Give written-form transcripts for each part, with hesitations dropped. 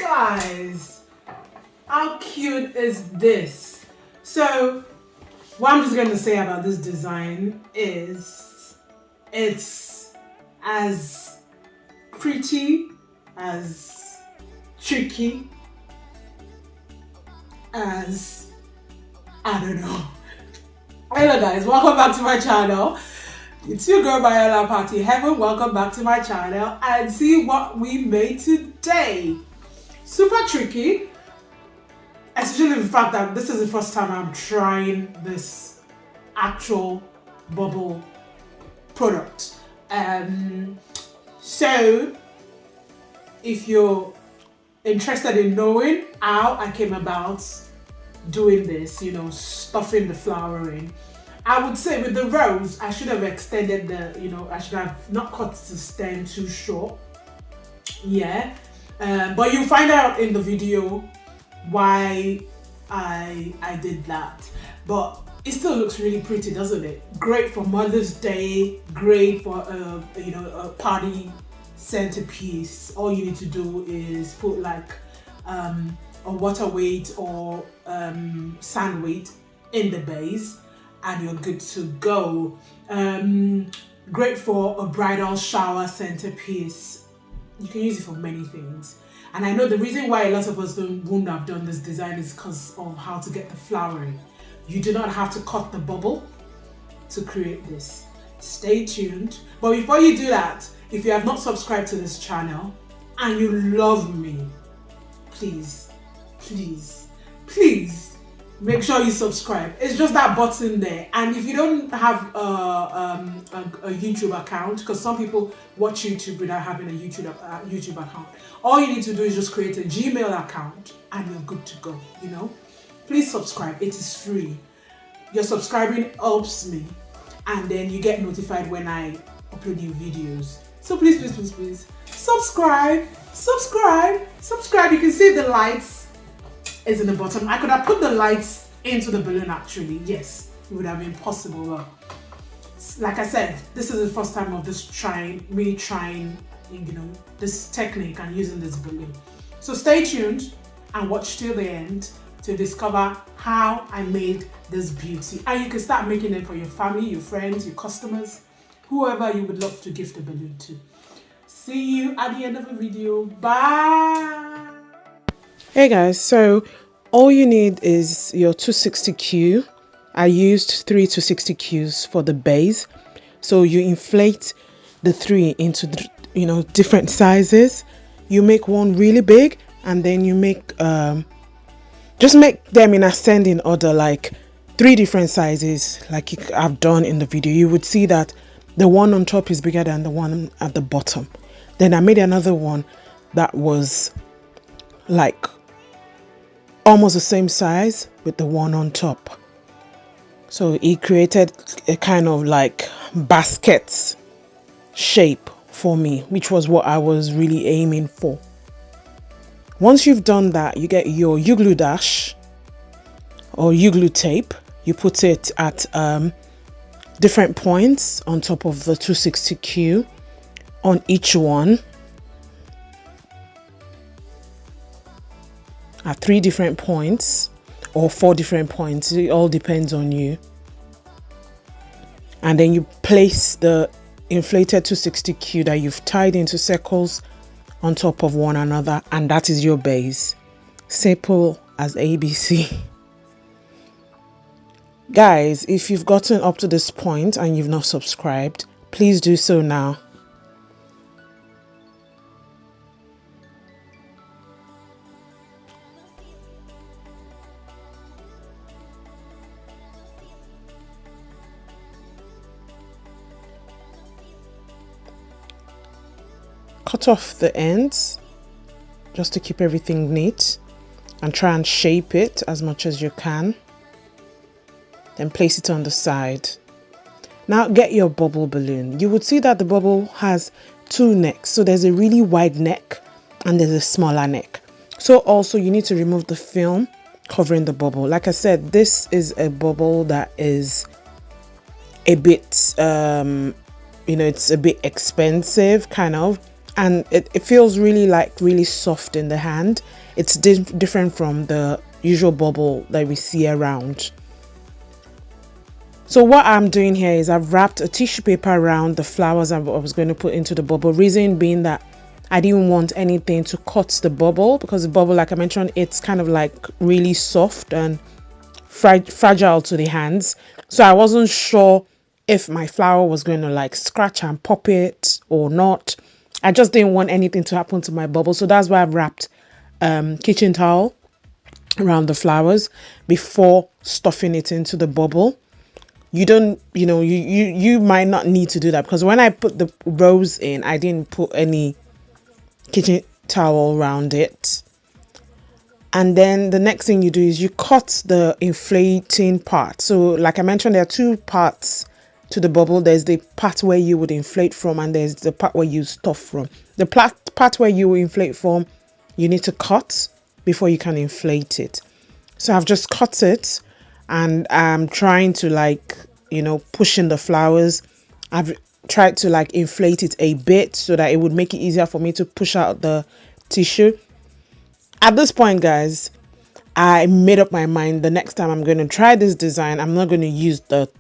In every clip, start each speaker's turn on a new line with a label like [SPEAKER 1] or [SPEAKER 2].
[SPEAKER 1] Guys, how cute is this? So what I'm just going to say about this design is it's as pretty, as tricky as, I don't know. Hello guys, welcome back to my channel. It's your girl Viola Party Heaven. Welcome back to my channel and see what we made today. Super tricky, especially the fact that this is the first time I'm trying this actual bubble product. So if you're interested in knowing how I came about doing this, you know, stuffing the flower in, I would say with the rose, I should have extended the, you know, I should have not cut the stem too short. Yeah. But you'll find out in the video why I did that. But it still looks really pretty, doesn't it? Great for Mother's Day, great for you know, a party centerpiece. All you need to do is put like a water weight or sand weight in the base and you're good to go. Great for a bridal shower centerpiece. You can use it for many things. And I know the reason why a lot of us wouldn't have done this design is because of how to get the flowering. You do not have to cut the bubble to create this. Stay tuned. But before you do that, if you have not subscribed to this channel and you love me, please, please, please make sure you subscribe. It's just that button there. And if you don't have a YouTube account, because some people watch YouTube without having a YouTube account, all you need to do is just create a Gmail account and you're good to go, you know. Please subscribe. It is free. Your subscribing helps me and then you get notified when I upload new videos. So please, please, please, please subscribe, subscribe, subscribe. You can see the lights is in the bottom. I could have put the lights into the balloon actually. Yes, it would have been possible. But like I said, this is the first time of this me trying, you know, this technique and using this balloon. So stay tuned and watch till the end to discover how I made this beauty. And you can start making it for your family, your friends, your customers, whoever you would love to gift the balloon to. See you at the end of the video. Bye.
[SPEAKER 2] Hey guys, so all you need is your 260Q. I used 3 260Qs for the base. So you inflate the 3 into, you know, different sizes. You make one really big and then you make just make them in ascending order, like 3 different sizes like I've done in the video. You would see that the one on top is bigger than the one at the bottom. Then I made another one that was like almost the same size with the one on top. So it created a kind of like basket shape for me, which was what I was really aiming for. Once you've done that, you get your U-glue dash or U-glue tape. You put it at different points on top of the 260Q on each one at 3 different points or 4 different points. It all depends on you. And then you place the inflated 260Q that you've tied into circles on top of one another, and that is your base. Simple as ABC. Guys, if you've gotten up to this point and you've not subscribed, please do so now. Cut off the ends just to keep everything neat and try and shape it as much as you can. Then place it on the side. Now get your bubble balloon. You would see that the bubble has 2 necks. So there's a really wide neck and there's a smaller neck. So also you need to remove the film covering the bubble. Like I said, this is a bubble that is a bit, you know, it's a bit expensive kind of. and it feels really soft in the hand. It's different from the usual bubble that we see around. So what I'm doing here is I've wrapped a tissue paper around the flowers I was going to put into the bubble. Reason being that I didn't want anything to cut the bubble, because the bubble, like I mentioned, it's kind of like really soft and fragile to the hands. So I wasn't sure if my flower was going to like scratch and pop it or not. I just didn't want anything to happen to my bubble. So that's why I've wrapped kitchen towel around the flowers before stuffing it into the bubble. You don't, you might not need to do that, because when I put the rose in, I didn't put any kitchen towel around it. And then the next thing you do is you cut the inflating part. So like I mentioned, there are two parts to the bubble. There's the part where you would inflate from, and there's the part where you stuff from. The part where you inflate from, you need to cut before you can inflate it. So I've just cut it, and I'm trying to like, push in the flowers. I've tried to like inflate it a bit so that it would make it easier for me to push out the tissue. At this point, guys, I made up my mind the next time I'm going to try this design, I'm not going to use the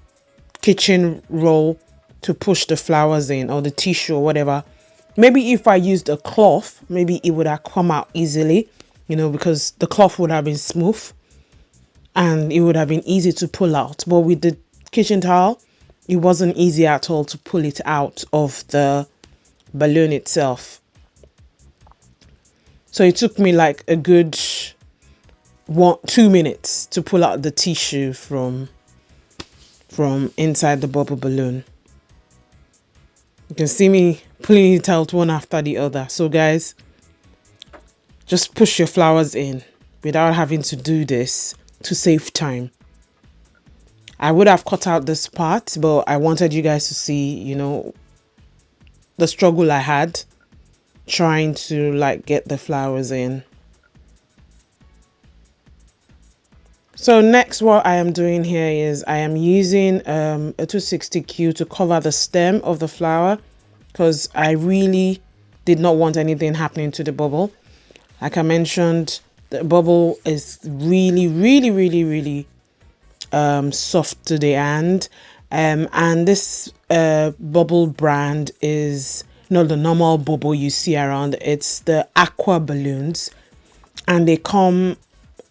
[SPEAKER 2] kitchen roll to push the flowers in, or the tissue or whatever. Maybe if I used a cloth, maybe it would have come out easily, because the cloth would have been smooth and it would have been easy to pull out. But with the kitchen towel, it wasn't easy at all to pull it out of the balloon itself. So it took me like a good 2 minutes to pull out the tissue from inside the bubble balloon. You can see me pulling it out one after the other. So guys, just push your flowers in without having to do this to save time. I would have cut out this part, but I wanted you guys to see, the struggle I had trying to like get the flowers in. So next, what I am doing here is I am using a 260Q to cover the stem of the flower, because I really did not want anything happening to the bubble. Like I mentioned, the bubble is really soft to the hand, and this bubble brand is not the normal bubble you see around. It's the aqua balloons, and they come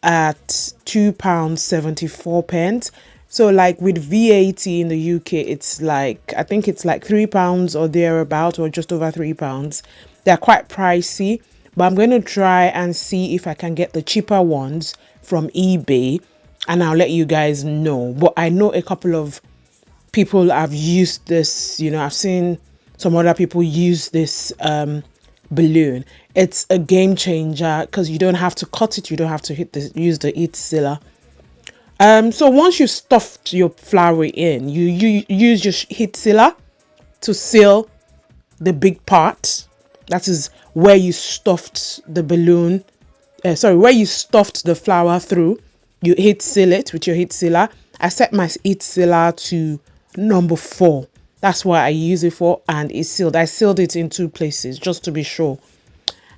[SPEAKER 2] at £2.74. So like with VAT in the UK, it's like, I think it's like £3 or thereabout, or just over £3. They're quite pricey, but I'm going to try and see if I can get the cheaper ones from eBay, and I'll let you guys know. But I know a couple of people have used this, I've seen some other people use this balloon. It's a game changer, because you don't have to cut it, you don't have to use the heat sealer. So once you stuffed your flower in, you use your heat sealer to seal the big part. That is where you stuffed the balloon, where you stuffed the flower through. You heat seal it with your heat sealer. I set my heat sealer to number 4. That's what I use it for, and it's sealed. I sealed it in 2 places just to be sure.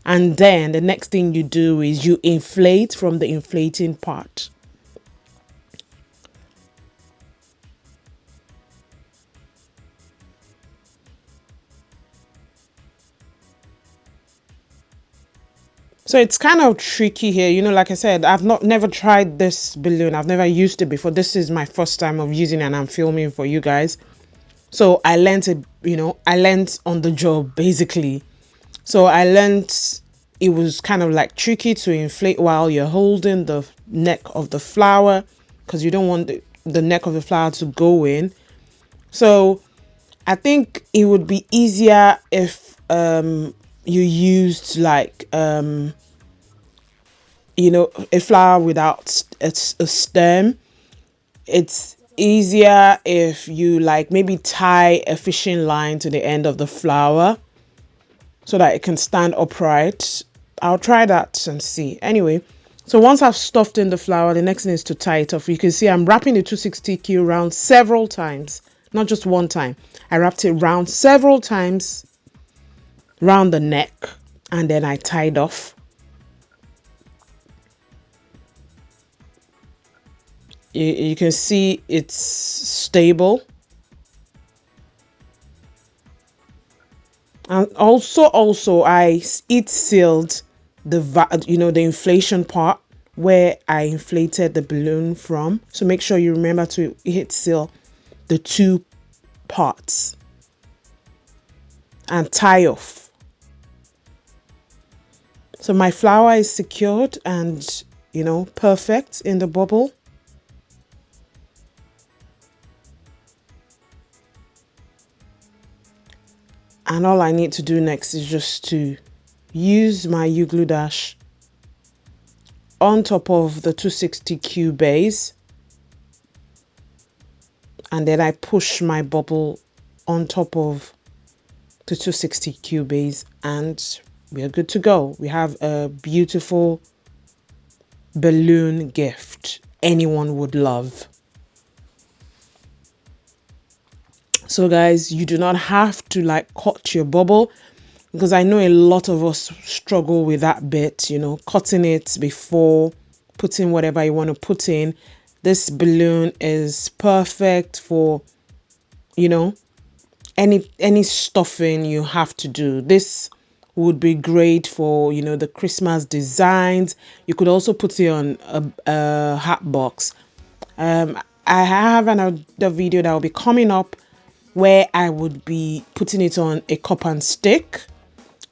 [SPEAKER 2] And then the next thing you do is you inflate from the inflating part. So it's kind of tricky here, like I said, I've never tried this balloon. I've never used it before. This is my first time of using it, and I'm filming for you guys. So I learned it, I learned on the job basically. So I learned it was kind of like tricky to inflate while you're holding the neck of the flower, because you don't want the neck of the flower to go in. So I think it would be easier if you used like a flower without a stem. It's easier if you like maybe tie a fishing line to the end of the flower so that it can stand upright. I'll try that and see. Anyway, so once I've stuffed in the flower, the next thing is to tie it off. You can see I'm wrapping the 260Q around several times, not just one time. I wrapped it around several times round the neck, and then I tied off. You can see it's stable. And also I heat sealed the inflation part where I inflated the balloon from. So make sure you remember to heat seal the two parts and tie off. So my flower is secured and perfect in the bubble. And all I need to do next is just to use my U-glue dash on top of the 260Q base, and then I push my bubble on top of the 260Q base, and we are good to go. We have a beautiful balloon gift anyone would love. So guys, you do not have to like cut your bubble, because I know a lot of us struggle with that bit, cutting it before putting whatever you want to put in. This balloon is perfect for, any stuffing you have to do. This would be great for, the Christmas designs. You could also put it on a hat box. I have another video that will be coming up where I would be putting it on a cup and stick.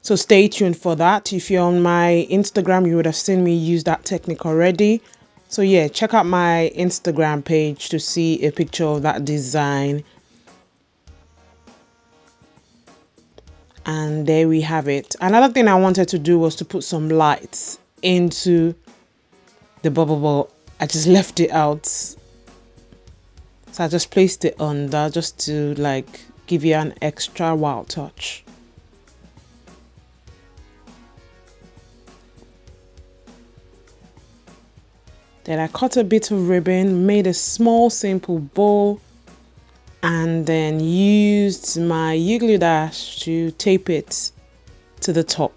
[SPEAKER 2] So stay tuned for that. If you're on my Instagram, you would have seen me use that technique already. So yeah, check out my Instagram page to see a picture of that design. And there we have it. Another thing I wanted to do was to put some lights into the bubble ball. I just left it out. So I just placed it under just to like give you an extra wow touch. Then I cut a bit of ribbon, made a small simple bow, and then used my U-glue dash to tape it to the top.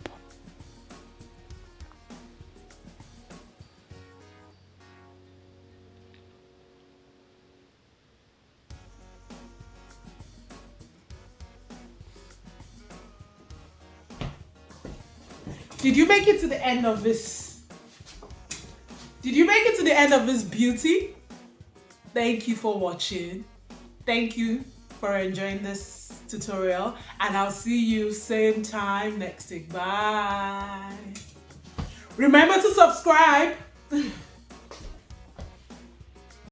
[SPEAKER 1] Did you make it to the end of this? Did you make it to the end of this beauty? Thank you for watching. Thank you for enjoying this tutorial, and I'll see you same time next week. Bye. Remember to subscribe.